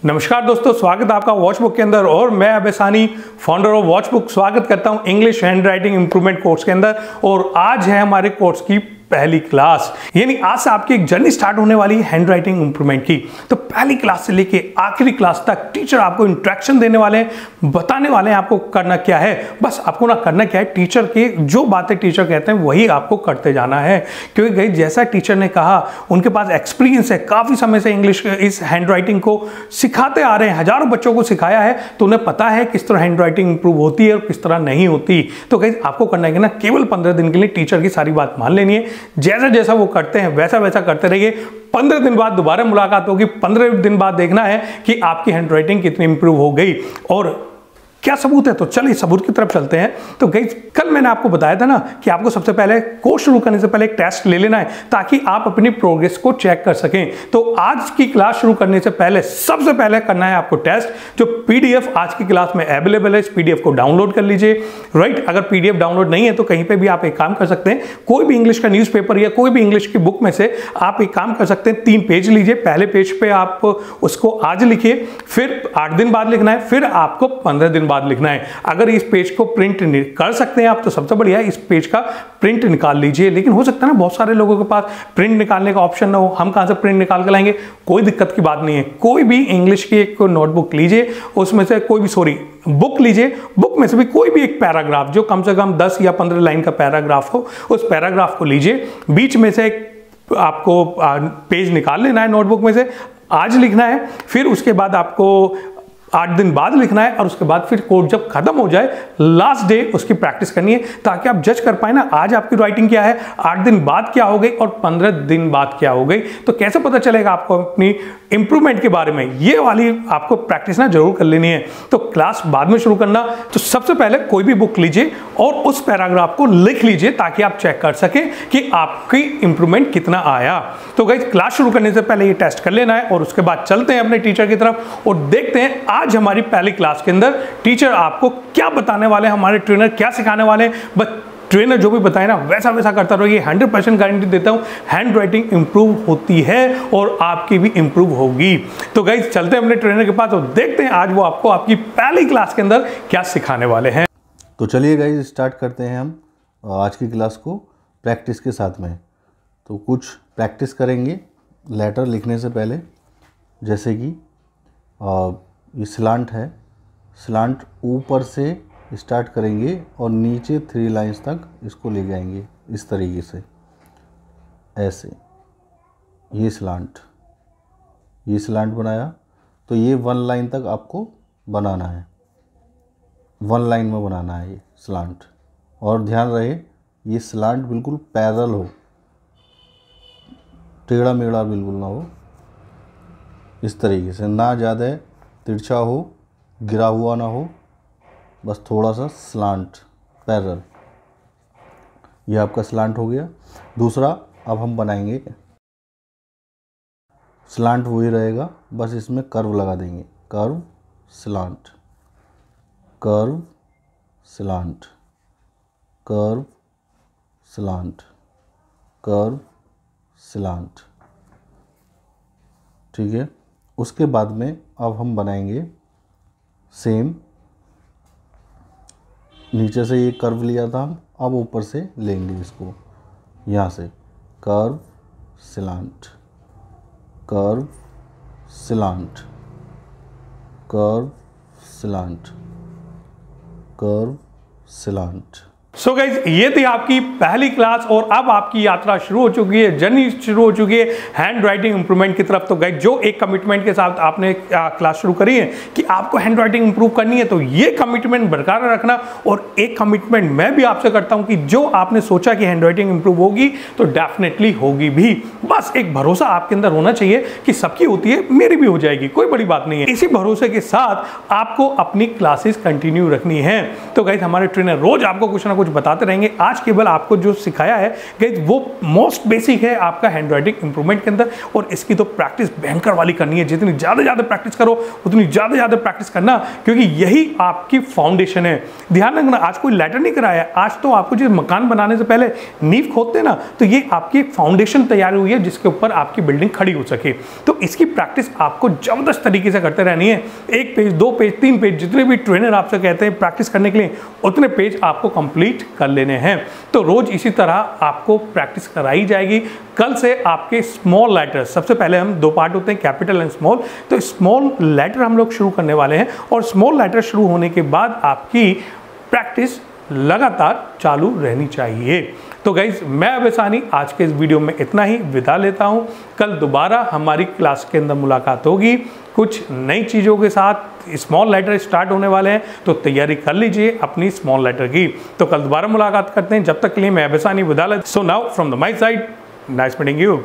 नमस्कार दोस्तों, स्वागत है आपका वॉचबुक के अंदर और मैं अबेसानी फाउंडर ऑफ वॉचबुक स्वागत करता हूं English hand writing improvement course के अंदर। और आज है हमारे कोर्स की पहली क्लास, यानी आज से आपकी एक जर्नी स्टार्ट होने वाली है हैंड राइटिंग इंप्रूवमेंट की। तो पहली क्लास से लेके आखिरी क्लास तक टीचर आपको इंट्रैक्शन देने वाले हैं, बताने वाले हैं आपको करना क्या है। बस आपको ना करना क्या है, टीचर के जो बातें टीचर कहते हैं वही आपको करते जाना है। क्योंकि गाइस जैसा टीचर ने कहा, उनके पास एक्सपीरियंस है, काफी समय से इंग्लिश इस हैंड राइटिंग को सिखाते आ रहे हैं, हजारों बच्चों को सिखाया है, तो उन्हें पता है किस तरह हैंड राइटिंग इंप्रूव होती है और किस तरह नहीं होती। तो गाइस आपको करना है ना, केवल 15 दिन के लिए टीचर की सारी बात मान लेनी है, जैसा जैसा वो करते हैं वैसा वैसा करते रहिए। 15 दिन बाद दोबारा मुलाकात होगी, 15 दिन बाद देखना है कि आपकी हैंड राइटिंग कितनी इंप्रूव हो गई और क्या सबूत है। तो चलिए सबूत की तरफ चलते हैं। तो गाइस कल मैंने आपको बताया था ना कि आपको सबसे पहले कोर्स शुरू करने से पहले एक टेस्ट ले लेना है ताकि आप अपनी प्रोग्रेस को चेक कर सकें। तो आज की क्लास शुरू करने से पहले सबसे पहले करना है आपको टेस्ट। जो पीडीएफ आज की क्लास में अवेलेबल है, इस पीडीएफ को डाउनलोड कर लीजिए। राइट, अगर पीडीएफ डाउनलोड नहीं है तो कहीं पर भी आप एक काम कर सकते हैं, कोई भी इंग्लिश का न्यूज़पेपर या कोई भी इंग्लिश की बुक में से आप एक काम कर सकते हैं, 3 पेज लीजिए। पहले पेज पे आप उसको आज लिखिए, फिर 8 दिन बाद लिखना है, फिर आपको 15 दिन बाद लिखना है। अगर इस पेज को प्रिंट कर सकते हैं आप तो सबसे बढ़िया है, इस पेज का प्रिंट निकाल लीजिए। लेकिन हो सकता है ना बहुत सारे लोगों के पास प्रिंट निकालने का ऑप्शन ना हो, हम कहां से प्रिंट निकाल के लाएंगे। कोई दिक्कत की बात नहीं है, कोई भी इंग्लिश की एक नोटबुक लीजिए, उसमें से कोई भी बुक लीजिए, बुक में से भी कोई भी एक पैराग्राफ जो कम से कम 10 या 15 लाइन का पैराग्राफ हो, उस पैराग्राफ को लीजिए। बीच में से आपको पेज निकाल लेना है नोटबुक में से, आज लिखना है, फिर उसके बाद आपको 8 दिन बाद लिखना है और उसके बाद फिर कोर्स जब खत्म हो जाए लास्ट डे उसकी प्रैक्टिस करनी है ताकि आप जज कर पाए ना आज आपकी राइटिंग क्या है, 8 दिन बाद क्या हो गई और 15 दिन बाद क्या हो गई। तो कैसे पता चलेगा आपको अपनी इंप्रूवमेंट के बारे में, ये वाली आपको प्रैक्टिस ना जरूर कर लेनी है। तो क्लास बाद में शुरू करना, तो सबसे पहले कोई भी बुक लीजिए और उस पैराग्राफ को लिख लीजिए ताकि आप चेक कर सकें कि आपकी इंप्रूवमेंट कितना आया। तो गाइस क्लास शुरू करने से पहले ये टेस्ट कर लेना है और उसके बाद चलते हैं अपने टीचर की तरफ और देखते हैं आज हमारी पहली क्लास के अंदर टीचर आपको क्या बताने वाले हैं, हमारे ट्रेनर क्या सिखाने वाले हैं। बस ट्रेनर जो भी बताए ना वैसा वैसा करता रहिए, 100% गारंटी देता हूं हैंड राइटिंग इंप्रूव होती है और आपकी भी इंप्रूव होगी। तो गाइस चलते हैं अपने ट्रेनर के पास और देखते हैं आज वो आपको आपकी पहली क्लास के अंदर क्या सिखाने वाले हैं। तो चलिए गाइस स्टार्ट करते हैं हम आज की क्लास को प्रैक्टिस के साथ में। तो कुछ प्रैक्टिस करेंगे लेटर लिखने से पहले, जैसे कि ये स्लांट है, स्लांट ऊपर से स्टार्ट करेंगे और नीचे 3 लाइंस तक इसको ले जाएंगे इस तरीके से, ऐसे। ये स्लांट बनाया तो ये 1 लाइन तक आपको बनाना है, 1 लाइन में बनाना है ये स्लांट। और ध्यान रहे ये स्लांट बिल्कुल पैरेलल हो, टेढ़ा मेढ़ा बिल्कुल ना हो, इस तरीके से, ना ज़्यादा तिरछा हो, गिरा हुआ ना हो, बस थोड़ा सा स्लांट पैरेलल। ये आपका स्लांट हो गया। दूसरा अब हम बनाएंगे स्लांट, वही रहेगा, बस इसमें कर्व लगा देंगे, curve slant, curve slant, curve slant, curve slant. ठीक है। उसके बाद में अब हम बनाएंगे सेम, नीचे से ये कर्व लिया था हम, अब ऊपर से लेंगे इसको यहाँ से, curve slant, curve slant, curve slant, curve slant. So guys ये थी आपकी पहली क्लास और अब आपकी यात्रा शुरू हो चुकी है, जर्नी शुरू हो चुकी है हैंड राइटिंग इंप्रूवमेंट की तरफ। तो गाइज जो एक कमिटमेंट के साथ आपने क्लास शुरू करी है कि आपको हैंड राइटिंग इंप्रूव करनी है, तो ये कमिटमेंट बरकरार रखना। और एक कमिटमेंट मैं भी आपसे करता हूं कि जो आपने सोचा कि हैंड राइटिंग इंप्रूव होगी तो डेफिनेटली होगी भी। बस एक भरोसा आपके अंदर होना चाहिए कि सबकी होती है, मेरी भी हो जाएगी, कोई बड़ी बात नहीं है। इसी भरोसे के साथ आपको अपनी क्लासेस कंटिन्यू रखनी है। तो गाइज हमारे ट्रेनर रोज आपको कुछ ना कुछ कुछ बताते रहेंगे। आज केवल आपको जो सिखाया है गाइस वो मोस्ट बेसिक है आपका हैंड राइटिंग इंप्रूवमेंट के अंदर, और इसकी तो प्रैक्टिस भयंकर वाली करनी है। जितनी ज़्यादा प्रैक्टिस करो उतनी ज़्यादा प्रैक्टिस करना, क्योंकि यही आपकी फाउंडेशन है। ध्यान रखना, आज कोई लेटर नहीं कराया, आज तो आपको जो मकान बनाने से पहले नींव खोदते ना, तो ये आपकी फाउंडेशन तैयार हुई है जिसके ऊपर आपकी बिल्डिंग खड़ी हो सके। तो इसकी प्रैक्टिस आपको जबरदस्त तरीके से करते रहनी है। 1 पेज, 2 पेज, 3 पेज, जितने भी ट्रेनर आपसे कहते हैं प्रैक्टिस करने के लिए, उतने पेज आपको कंप्लीट कर लेने हैं। तो रोज इसी तरह आपको प्रैक्टिस कराई जाएगी। कल से आपके स्मॉल लेटर, सबसे पहले हम 2 पार्ट होते हैं, कैपिटल एंड स्मॉल, तो स्मॉल लेटर हम लोग शुरू करने वाले हैं, और स्मॉल लेटर शुरू होने के बाद आपकी प्रैक्टिस लगातार चालू रहनी चाहिए। तो गाइज, मैं अबेसानी आज के इस वीडियो में इतना ही विदा लेता हूं। कल दोबारा हमारी क्लास के अंदर मुलाकात होगी कुछ नई चीज़ों के साथ। स्मॉल लेटर स्टार्ट होने वाले हैं, तो तैयारी कर लीजिए अपनी स्मॉल लेटर की। तो कल दोबारा मुलाकात करते हैं, जब तक के लिए मैं अबेसानी विदा लेता हूं। So now from the my side, nice meeting you.